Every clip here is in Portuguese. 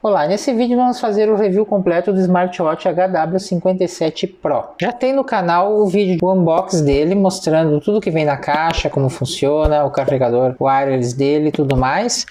Olá, nesse vídeo vamos fazer o review completo do Smartwatch HW57 Pro. Já tem no canal o vídeo do unboxing dele, mostrando tudo que vem na caixa, como funciona, o carregador wireless dele e tudo mais.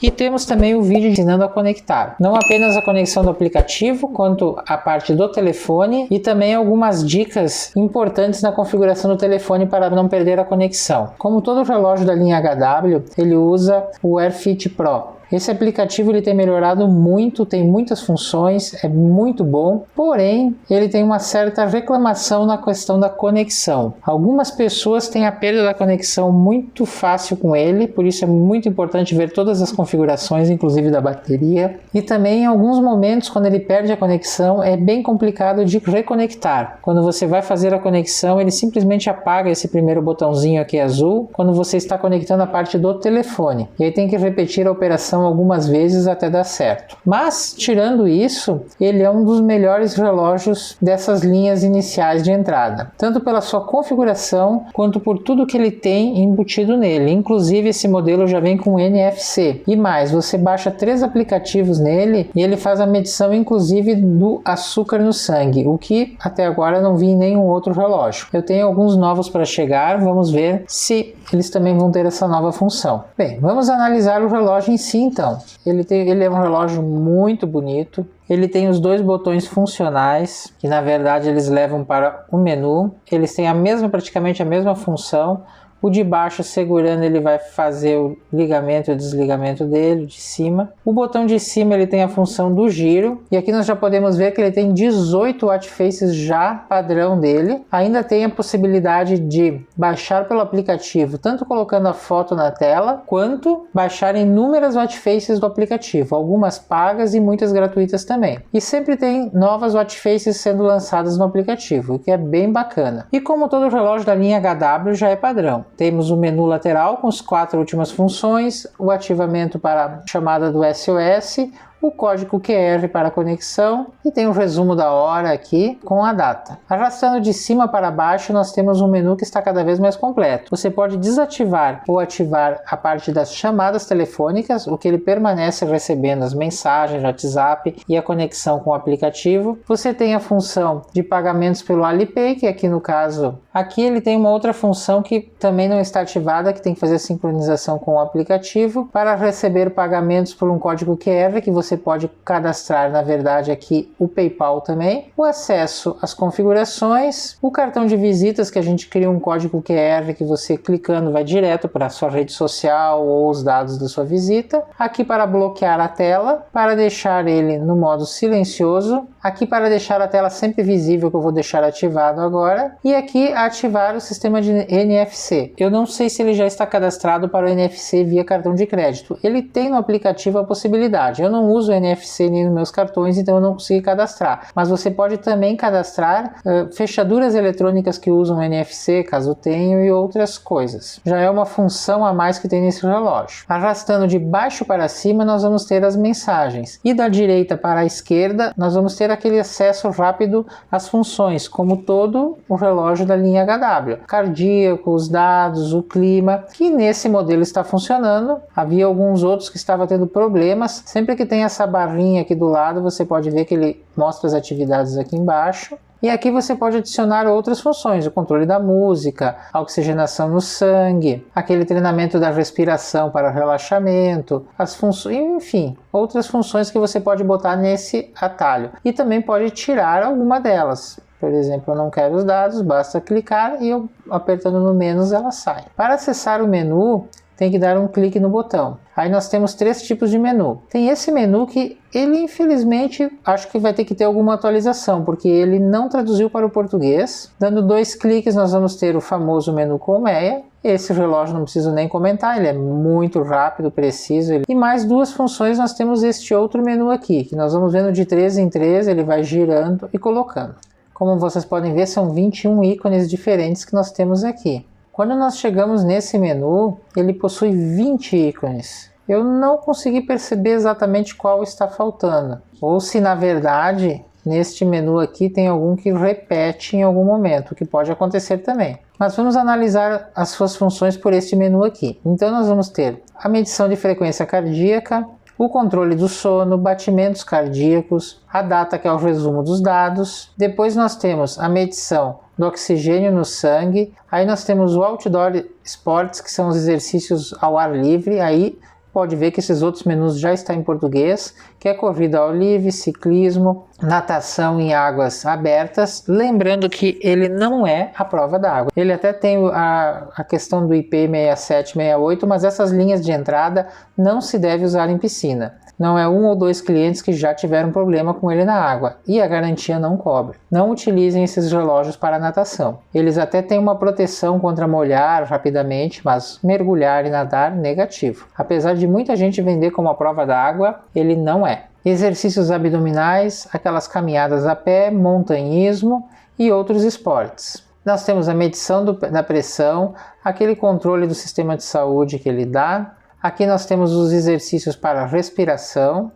E temos também o vídeo ensinando a conectar. Não apenas a conexão do aplicativo, quanto a parte do telefone e também algumas dicas importantes na configuração do telefone para não perder a conexão. Como todo relógio da linha HW, ele usa o Wear Fit Pro. Esse aplicativo ele tem melhorado muito, tem muitas funções, é muito bom, porém ele tem uma certa reclamação na questão da conexão. Algumas pessoas têm a perda da conexão muito fácil com ele, por isso é muito importante ver todas as configurações, inclusive da bateria. E também em alguns momentos, quando ele perde a conexão, é bem complicado de reconectar. Quando você vai fazer a conexão, ele simplesmente apaga esse primeiro botãozinho aqui azul, quando você está conectando a parte do telefone. E aí tem que repetir a operação algumas vezes até dar certo. Mas, tirando isso, ele é um dos melhores relógios dessas linhas iniciais de entrada, tanto pela sua configuração, quanto por tudo que ele tem embutido nele. Inclusive, esse modelo já vem com NFC. E mais, você baixa 3 aplicativos nele e ele faz a medição, inclusive, do açúcar no sangue, o que até agora não vi em nenhum outro relógio. Eu tenho alguns novos para chegar, vamos ver se eles também vão ter essa nova função. Bem, vamos analisar o relógio em si então. Ele é um relógio muito bonito. Ele tem os 2 botões funcionais, que na verdade eles levam para o menu. Eles têm praticamente a mesma função. O de baixo, segurando, ele vai fazer o ligamento e o desligamento dele, de cima. O botão de cima, ele tem a função do giro. E aqui nós já podemos ver que ele tem 18 watch faces já padrão dele. Ainda tem a possibilidade de baixar pelo aplicativo, tanto colocando a foto na tela, quanto baixar inúmeras watch faces do aplicativo. Algumas pagas e muitas gratuitas também. E sempre tem novas watch faces sendo lançadas no aplicativo, o que é bem bacana. E como todo relógio da linha HW já é padrão, temos o menu lateral com as 4 últimas funções, o ativamento para a chamada do SOS, o código QR para a conexão e tem um resumo da hora aqui com a data. Arrastando de cima para baixo, nós temos um menu que está cada vez mais completo. Você pode desativar ou ativar a parte das chamadas telefônicas, o que ele permanece recebendo as mensagens do WhatsApp e a conexão com o aplicativo. Você tem a função de pagamentos pelo Alipay, que aqui no caso, aqui ele tem uma outra função que também não está ativada, que tem que fazer a sincronização com o aplicativo para receber pagamentos por um código QR que você pode cadastrar, na verdade, aqui o PayPal também, o acesso às configurações, o cartão de visitas, que a gente cria um código QR que você clicando vai direto para a sua rede social ou os dados da sua visita, aqui para bloquear a tela, para deixar ele no modo silencioso, aqui para deixar a tela sempre visível, que eu vou deixar ativado agora, e aqui ativar o sistema de NFC. Eu não sei se ele já está cadastrado para o NFC via cartão de crédito. Ele tem no aplicativo a possibilidade. Eu não uso NFC nem nos meus cartões, então eu não consegui cadastrar. Mas você pode também cadastrar fechaduras eletrônicas que usam NFC, caso tenha, e outras coisas. Já é uma função a mais que tem nesse relógio. Arrastando de baixo para cima, nós vamos ter as mensagens. E da direita para a esquerda, nós vamos ter aquele acesso rápido às funções, como todo o relógio da linha HW. Cardíaco, os dados, o clima, que nesse modelo está funcionando. Havia alguns outros que estavam tendo problemas. Sempre que tem essa barrinha aqui do lado, você pode ver que ele mostra as atividades aqui embaixo. E aqui você pode adicionar outras funções, o controle da música, a oxigenação no sangue, aquele treinamento da respiração para relaxamento, as funções, enfim, outras funções que você pode botar nesse atalho. E também pode tirar alguma delas. Por exemplo, eu não quero os dados, basta clicar e eu apertando no menos ela sai. Para acessar o menu, tem que dar um clique no botão. Aí nós temos 3 tipos de menu. Tem esse menu que ele infelizmente acho que vai ter que ter alguma atualização, porque ele não traduziu para o português. Dando 2 cliques nós vamos ter o famoso menu colmeia. Esse relógio não preciso nem comentar, ele é muito rápido, preciso. E mais 2 funções nós temos este outro menu aqui, que nós vamos vendo de 3 em 3, ele vai girando e colocando. Como vocês podem ver, são 21 ícones diferentes que nós temos aqui. Quando nós chegamos nesse menu, ele possui 20 ícones. Eu não consegui perceber exatamente qual está faltando. Ou se na verdade, neste menu aqui tem algum que repete em algum momento, o que pode acontecer também. Mas vamos analisar as suas funções por este menu aqui. Então nós vamos ter a medição de frequência cardíaca, o controle do sono, batimentos cardíacos, a data que é o resumo dos dados. Depois nós temos a medição do oxigênio no sangue, aí nós temos o Outdoor Sports, que são os exercícios ao ar livre, aí pode ver que esses outros menus já estão em português, que é corrida ao livre, ciclismo, natação em águas abertas. Lembrando que ele não é a prova d'água. Ele até tem a questão do IP 6768, mas essas linhas de entrada não se deve usar em piscina. Não é um ou dois clientes que já tiveram problema com ele na água e a garantia não cobre. Não utilizem esses relógios para natação. Eles até têm uma proteção contra molhar rapidamente, mas mergulhar e nadar, negativo. Apesar de muita gente vender como a prova d'água, ele não é. Exercícios abdominais, aquelas caminhadas a pé, montanhismo e outros esportes. Nós temos a medição da pressão, aquele controle do sistema de saúde que ele dá. Aqui nós temos os exercícios para respiração.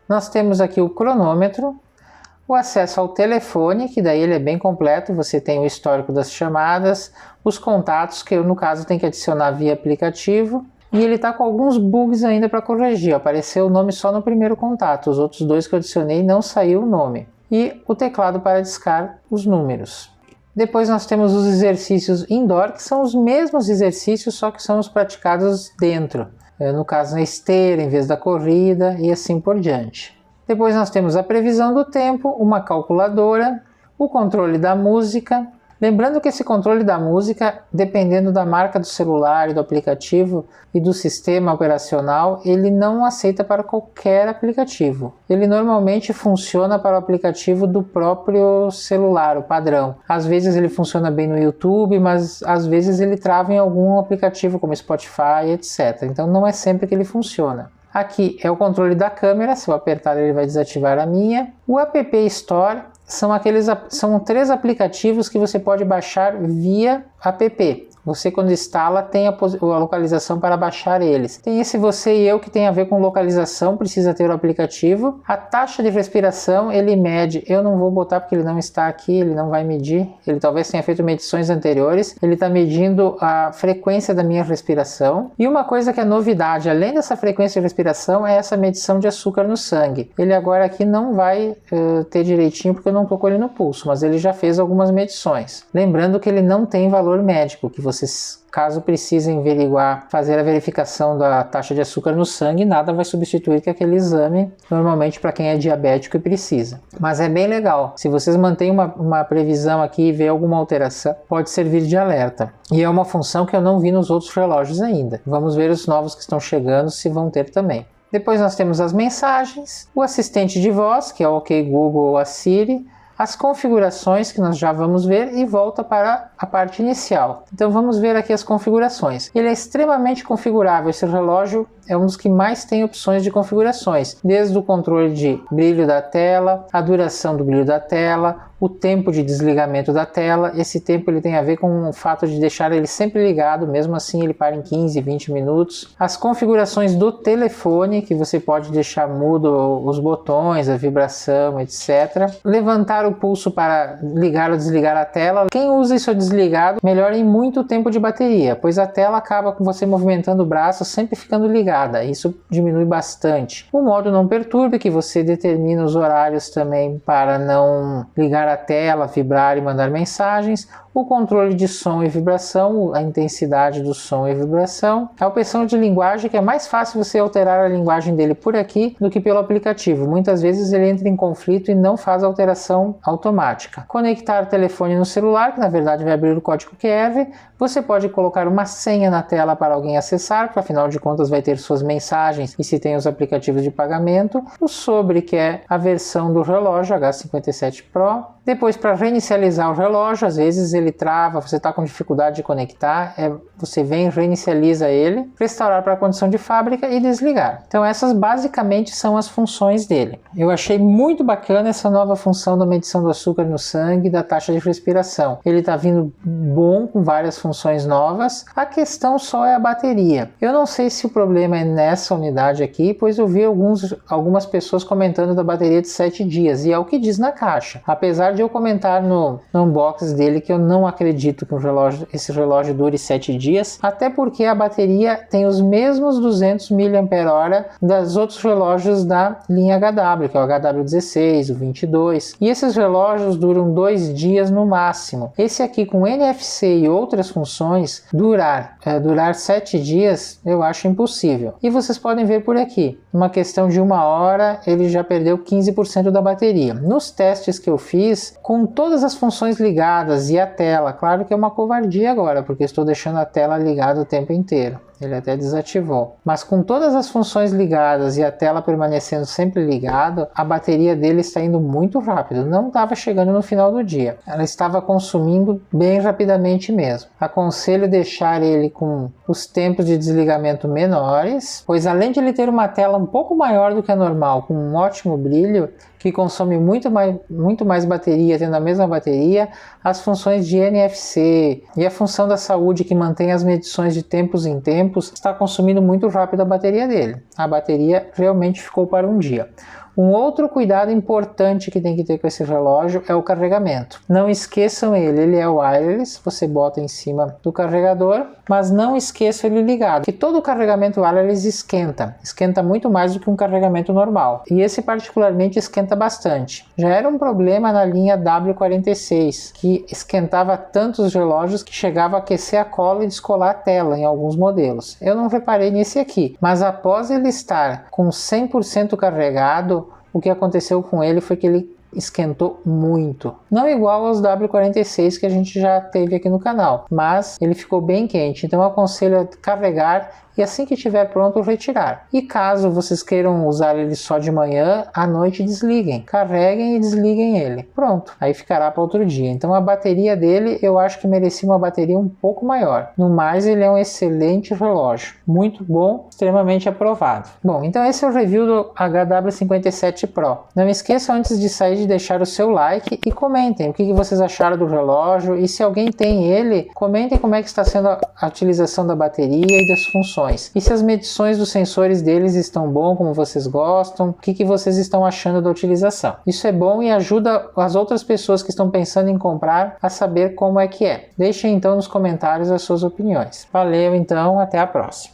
Nós temos aqui o cronômetro, o acesso ao telefone, que daí ele é bem completo, você tem o histórico das chamadas, os contatos, que eu no caso tenho que adicionar via aplicativo, e ele está com alguns bugs ainda para corrigir, apareceu o nome só no primeiro contato, os outros dois que eu adicionei não saiu o nome. E o teclado para discar os números. Depois nós temos os exercícios indoor, que são os mesmos exercícios, só que são os praticados dentro. No caso, na esteira, em vez da corrida e assim por diante. Depois nós temos a previsão do tempo, uma calculadora, o controle da música. Lembrando que esse controle da música, dependendo da marca do celular e do aplicativo e do sistema operacional, ele não aceita para qualquer aplicativo. Ele normalmente funciona para o aplicativo do próprio celular, o padrão. Às vezes ele funciona bem no YouTube, mas às vezes ele trava em algum aplicativo como Spotify, etc. Então não é sempre que ele funciona. Aqui é o controle da câmera, se eu apertar ele vai desativar a minha. O App Store são 3 aplicativos que você pode baixar via app. Você, quando instala, tem a localização para baixar eles. Tem esse Você e Eu, que tem a ver com localização, precisa ter o aplicativo. A taxa de respiração, ele mede. Eu não vou botar porque ele não está aqui, ele não vai medir. Ele talvez tenha feito medições anteriores. Ele está medindo a frequência da minha respiração. E uma coisa que é novidade, além dessa frequência de respiração, é essa medição de açúcar no sangue. Ele agora aqui não vai ter direitinho, porque eu não estou com ele no pulso, mas ele já fez algumas medições. Lembrando que ele não tem valor médico, que vocês, caso precisem fazer a verificação da taxa de açúcar no sangue, nada vai substituir que aquele exame, normalmente para quem é diabético e precisa. Mas é bem legal, se vocês mantêm uma previsão aqui e vê alguma alteração, pode servir de alerta. E é uma função que eu não vi nos outros relógios ainda. Vamos ver os novos que estão chegando, se vão ter também. Depois nós temos as mensagens, o assistente de voz, que é o OK Google ou a Siri, as configurações que nós já vamos ver e volta para a parte inicial. Então vamos ver aqui as configurações. Ele é extremamente configurável, esse relógio é um dos que mais tem opções de configurações, desde o controle de brilho da tela, a duração do brilho da tela, o tempo de desligamento da tela. Esse tempo ele tem a ver com o fato de deixar ele sempre ligado, mesmo assim ele para em 15, 20 minutos. As configurações do telefone, que você pode deixar mudo os botões, a vibração, etc. Levantar o pulso para ligar ou desligar a tela. Quem usa isso desligado melhora em muito o tempo de bateria, pois a tela acaba com você movimentando o braço sempre ficando ligada. Isso diminui bastante. O modo não perturbe, que você determina os horários também para não ligar a tela, vibrar e mandar mensagens. O controle de som e vibração, a intensidade do som e vibração. A opção de linguagem, que é mais fácil você alterar a linguagem dele por aqui do que pelo aplicativo. Muitas vezes ele entra em conflito e não faz alteração automática. Conectar o telefone no celular, que na verdade vai abrir o código QR. Você pode colocar uma senha na tela para alguém acessar, porque afinal de contas vai ter suas mensagens e se tem os aplicativos de pagamento. O sobre, que é a versão do relógio H57 Pro. Depois, para reinicializar o relógio, às vezes ele trava, você está com dificuldade de conectar, você vem, reinicializa ele, restaurar para a condição de fábrica e desligar. Então essas basicamente são as funções dele. Eu achei muito bacana essa nova função da medição do açúcar no sangue e da taxa de respiração. Ele está vindo bom, com várias funções novas. A questão só é a bateria. Eu não sei se o problema é nessa unidade aqui, pois eu vi algumas pessoas comentando da bateria de 7 dias, e é o que diz na caixa. Apesar de eu comentar no unboxing dele que eu não acredito que esse relógio dure 7 dias, até porque a bateria tem os mesmos 200 mAh das outros relógios da linha HW, que é o HW16, o 22, e esses relógios duram 2 dias no máximo. Esse aqui com NFC e outras funções, durar 7 dias, eu acho impossível. E vocês podem ver por aqui, uma questão de 1 hora, ele já perdeu 15% da bateria. Nos testes que eu fiz, com todas as funções ligadas e a tela, claro que é uma covardia agora, porque estou deixando a tela ligada o tempo inteiro. Ele até desativou. Mas com todas as funções ligadas e a tela permanecendo sempre ligada, a bateria dele está indo muito rápido. Não estava chegando no final do dia. Ela estava consumindo bem rapidamente mesmo. Aconselho deixar ele com os tempos de desligamento menores, pois além de ele ter uma tela um pouco maior do que a normal, com um ótimo brilho, que consome muito mais bateria, tendo a mesma bateria, as funções de NFC e a função da saúde que mantém as medições de tempos em tempos, está consumindo muito rápido a bateria dele. A bateria realmente ficou para um dia. Um outro cuidado importante que tem que ter com esse relógio é o carregamento. Não esqueçam ele é wireless, você bota em cima do carregador, mas não esqueçam ele ligado, que todo carregamento wireless esquenta muito mais do que um carregamento normal, e esse particularmente esquenta bastante. Já era um problema na linha W46, que esquentava tantos relógios que chegava a aquecer a cola e descolar a tela em alguns modelos. Eu não reparei nesse aqui, mas após ele estar com 100% carregado, o que aconteceu com ele foi que ele esquentou muito. Não igual aos W46 que a gente já teve aqui no canal, mas ele ficou bem quente, então eu aconselho a carregar e assim que estiver pronto retirar. E caso vocês queiram usar ele só de manhã, à noite desliguem. Carreguem e desliguem ele. Pronto, aí ficará para outro dia. Então a bateria dele eu acho que merecia uma bateria um pouco maior. No mais, ele é um excelente relógio. Muito bom, extremamente aprovado. Bom, então esse é o review do HW57 Pro. Não esqueçam antes de sair de deixar o seu like e comentem o que vocês acharam do relógio, e se alguém tem ele, comentem como é que está sendo a utilização da bateria e das funções. E se as medições dos sensores deles estão bom, como vocês gostam, o que vocês estão achando da utilização. Isso é bom e ajuda as outras pessoas que estão pensando em comprar a saber como é que é. Deixem então nos comentários as suas opiniões. Valeu então, até a próxima.